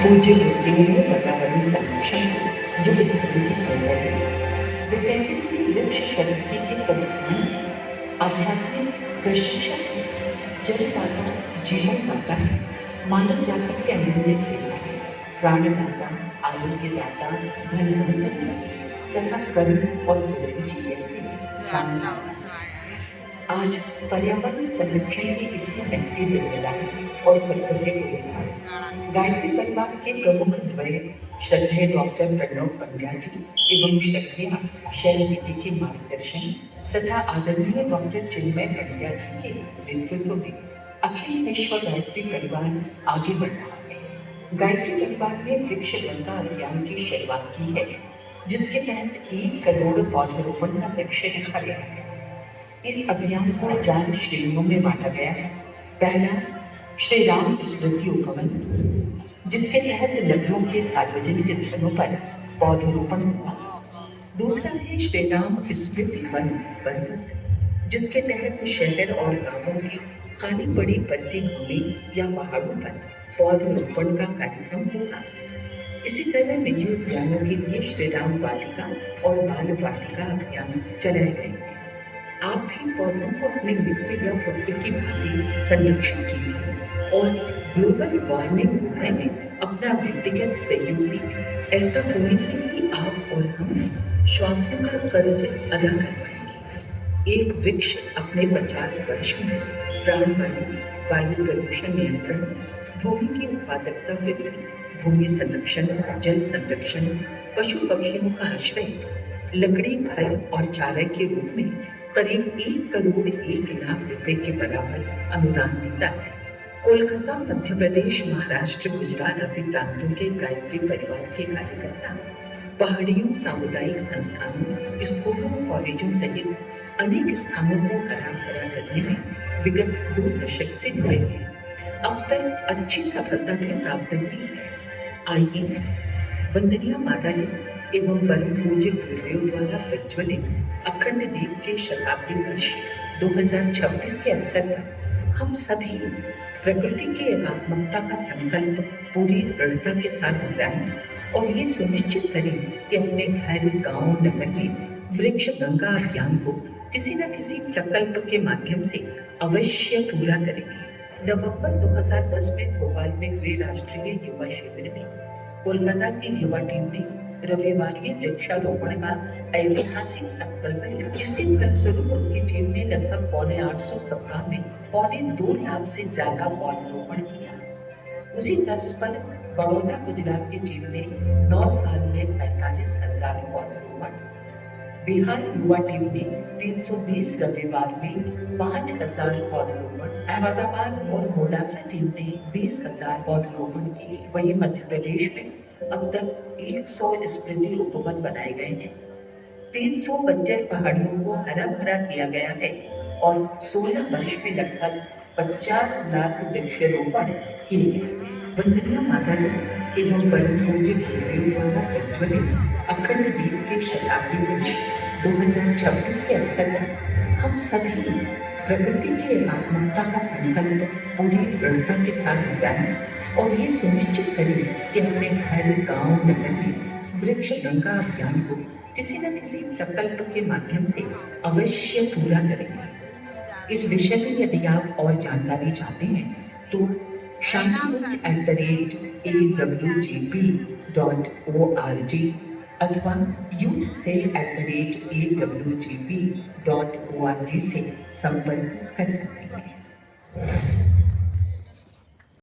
पूज्य मूर्तियों ने पर्यावरण संरक्षण को युग धर्म की संज्ञा दी। वे कहते हैं कि वृक्ष प्रकृति के प्रधान आध्यात्मिक प्रशंसक है, जलदाता जीवनदाता है, मानव जाति के अमूल्य सेवा है, प्राणदाता, आरोग्यदाता, धनवंतन तथा करुण और दृढ़ जैसे कामना। आज पर्यावरण संरक्षण की इसमें व्यक्ति जिम्मेदारी और कर्तव्य को देखा। गायत्री परिवार के प्रमुख द्वय श्रद्धेय डॉक्टर प्रणव पंड्या जी एवं श्रद्धेय शैल दीदी के मार्गदर्शन तथा आदरणीय डॉक्टर चिन्मय पंड्या जी के नेतृत्व में अखिल विश्व गायत्री परिवार आगे बढ़ रहा है। गायत्री परिवार ने वृक्ष गंगा अभियान की शुरुआत की है, जिसके तहत 1 करोड़ पौधरोपण का लक्ष्य रखा गया है। इस अभियान को 4 श्रेणियों में बांटा गया है। पहला श्री राम स्मृति उपवन, जिसके तहत नगरों के सार्वजनिक स्थलों पर पौधरोपण हुआ। दूसरा है श्री राम स्मृति वन पर्वत, जिसके तहत शहर और गांवों की खाली पड़ी पड़ती भूमि या पहाड़ों पर पौधरोपण का कार्यक्रम होगा। इसी तरह निजी उद्यानों के लिए श्री राम वाटिका और बाल वाटिका अभियान चलाए गए हैं। आप भी पौधों को अपने मित्र या पुत्र की भांति संरक्षण कीजिए और ग्लोबल वार्मिंग रोकने में अपना व्यक्तिगत सहयोग दीजिए। ऐसा होने से ही आप और हम स्वास्थ्य का कर्ज अदा कर पाएंगे। एक वृक्ष अपने 50 वर्ष में प्राणवायु, वायु प्रदूषण नियंत्रण, भूमि की उत्पादकता वृद्धि, भूमि संरक्षण, जल संरक्षण, पशु पक्षियों का आश्रय, लकड़ी, फल और चारा के रूप में करीब 1 करोड़ 1 लाख रुपए के बराबर अनुदान देता है। कोलकाता, मध्य प्रदेश, महाराष्ट्र, गुजरात आदि प्रांतों के गायत्री परिवार के कार्यकर्ता पहाड़ियों, सामुदायिक संस्थानों, स्कूलों, कॉलेजों सहित अनेक स्थानों को हरा भरा करने में विगत 2 दशक से जुड़े हैं। अब तक अच्छी सफलता भी प्राप्त हुई है। आइए वंदनीय माता जी एवं परम पूज्य गुरुदेव द्वारा प्रज्वलित अखंड दीप के शताब्दी वर्ष 2026 के अवसर पर हम सभी प्रकृति की एकात्मकता का संकल्प पूरी दृढ़ता के साथ दोहराएं और ये सुनिश्चित करें कि अपने घर, गांव, नगर में वृक्ष गंगा अभियान को किसी न किसी प्रकल्प के माध्यम से अवश्य पूरा करेंगे। नवंबर 2010 में भोपाल में हुए राष्ट्रीय युवा शिविर में कोलकाता की युवा टीम ने रविवारीय वृक्षारोपण का ऐतिहासिक संकल्प लिया। इसके फलस्वरूप उनकी टीम ने लगभग 850 सप्ताह में 2.25 लाख से ज्यादा पौधरोपण किया। उसी तर्ज पर बड़ौदा, गुजरात की टीम ने 9 साल में 45,000 पौधरोपण, बिहार युवा टीम ने 320 रविवार में 5,000 पौधरोपण, अहमदाबाद और मोडासा टीम ने 20,000 पौधरोपण किए। वहीं मध्य प्रदेश में अब तक 100 स्मृति उपवन बनाए गए हैं, 300 बंजर पहाड़ियों को हरा भरा किया गया है और 16 वर्ष में लगभग 50 लाख वृक्षारोपण किए गए। वंदनीय माता जी एवं परम पूज्य गुरुदेव द्वारा प्रज्वलित अखंड दीप के शताब्दी वर्ष 2026 के अवसर पर हम सभी प्रकृति की एकात्मकता का संकल्प पूरी दृढ़ता के साथ दोहराएं और ये सुनिश्चित करें कि अपने घर, गांव, नगर में वृक्ष गंगा अभियान को किसी न किसी प्रकल्प के माध्यम से अवश्य पूरा करेंगे। इस विषय में यदि आप और जानकारी चाहते हैं तो shantikunj@awgp.org अथवा youthcell@awgp.org से संपर्क कर सकते हैं।